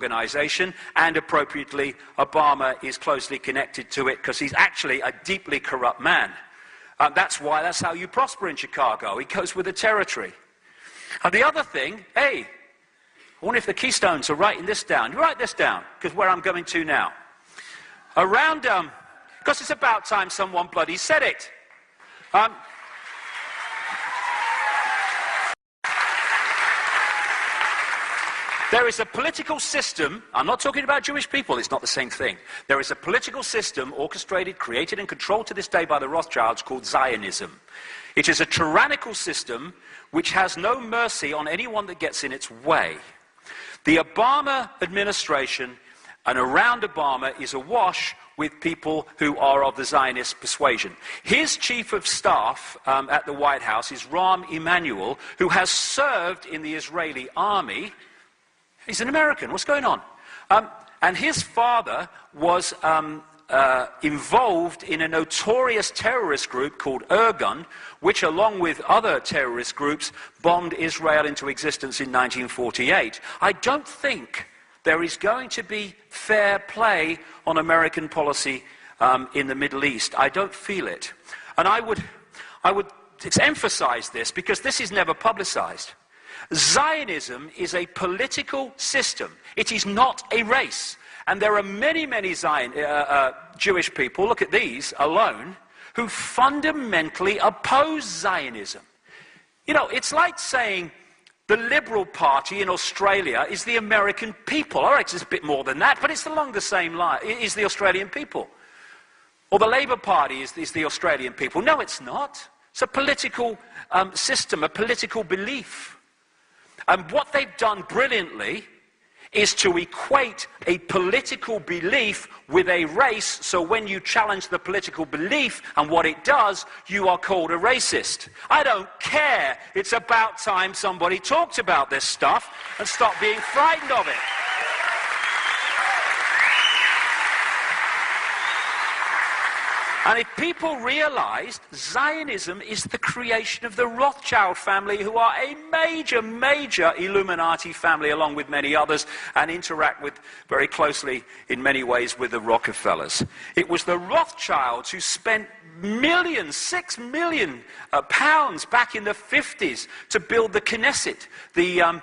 organization, and appropriately, Obama is closely connected to it because he's actually a deeply corrupt man. That's how you prosper in Chicago. He goes with the territory. And the other thing, hey, I wonder if the Keystones are writing this down. You write this down, because where I'm going to now. Around, because it's about time someone bloody said it. There is a political system, I'm not talking about Jewish people, it's not the same thing. There is a political system orchestrated, created and controlled to this day by the Rothschilds called Zionism. It is a tyrannical system which has no mercy on anyone that gets in its way. The Obama administration and around Obama is awash with people who are of the Zionist persuasion. His chief of staff at the White House is Rahm Emanuel, who has served in the Israeli army. He's an American. What's going on? And his father was involved in a notorious terrorist group called Irgun, which, along with other terrorist groups, bombed Israel into existence in 1948. I don't think there is going to be fair play on American policy in the Middle East. I don't feel it. And I would emphasize this because this is never publicized. Zionism is a political system. It is not a race. And there are many, many Jewish people, look at these alone, who fundamentally oppose Zionism. You know, it's like saying the Liberal Party in Australia is the American people. All right, it's a bit more than that, but it's along the same line. It is the Australian people. Or the Labour Party is the Australian people. No, it's not. It's a political system, a political belief. And what they've done brilliantly is to equate a political belief with a race, so when you challenge the political belief and what it does, you are called a racist. I don't care. It's about time somebody talked about this stuff and stopped being frightened of it. And if people realized Zionism is the creation of the Rothschild family, who are a major, major Illuminati family, along with many others, and interact with very closely, in many ways, with the Rockefellers. It was the Rothschilds who spent millions, £6 million pounds back in the 50s to build the Knesset, the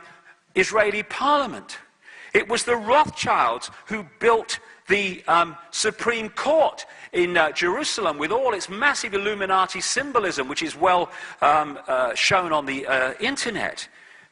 Israeli parliament. It was the Rothschilds who built the Supreme Court in Jerusalem with all its massive Illuminati symbolism, which is well shown on the internet.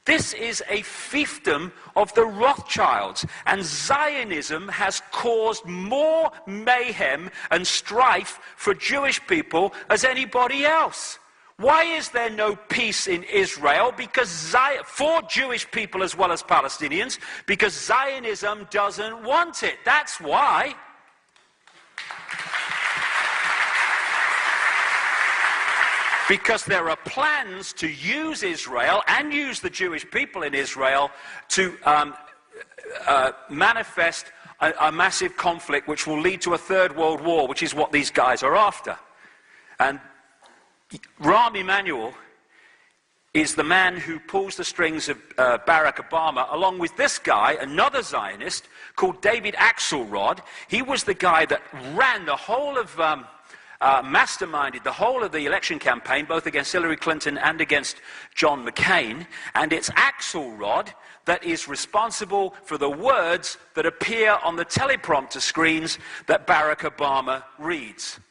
This is a fiefdom of the Rothschilds, and Zionism has caused more mayhem and strife for Jewish people as anybody else. Why is there no peace in Israel? Because for Jewish people as well as Palestinians, because Zionism doesn't want it. That's why. Because there are plans to use Israel and use the Jewish people in Israel to manifest a massive conflict which will lead to a third world war, which is what these guys are after. And Rahm Emanuel is the man who pulls the strings of Barack Obama, along with this guy, another Zionist, called David Axelrod. He was the guy that ran the whole of, masterminded the whole of the election campaign, both against Hillary Clinton and against John McCain. And it's Axelrod that is responsible for the words that appear on the teleprompter screens that Barack Obama reads.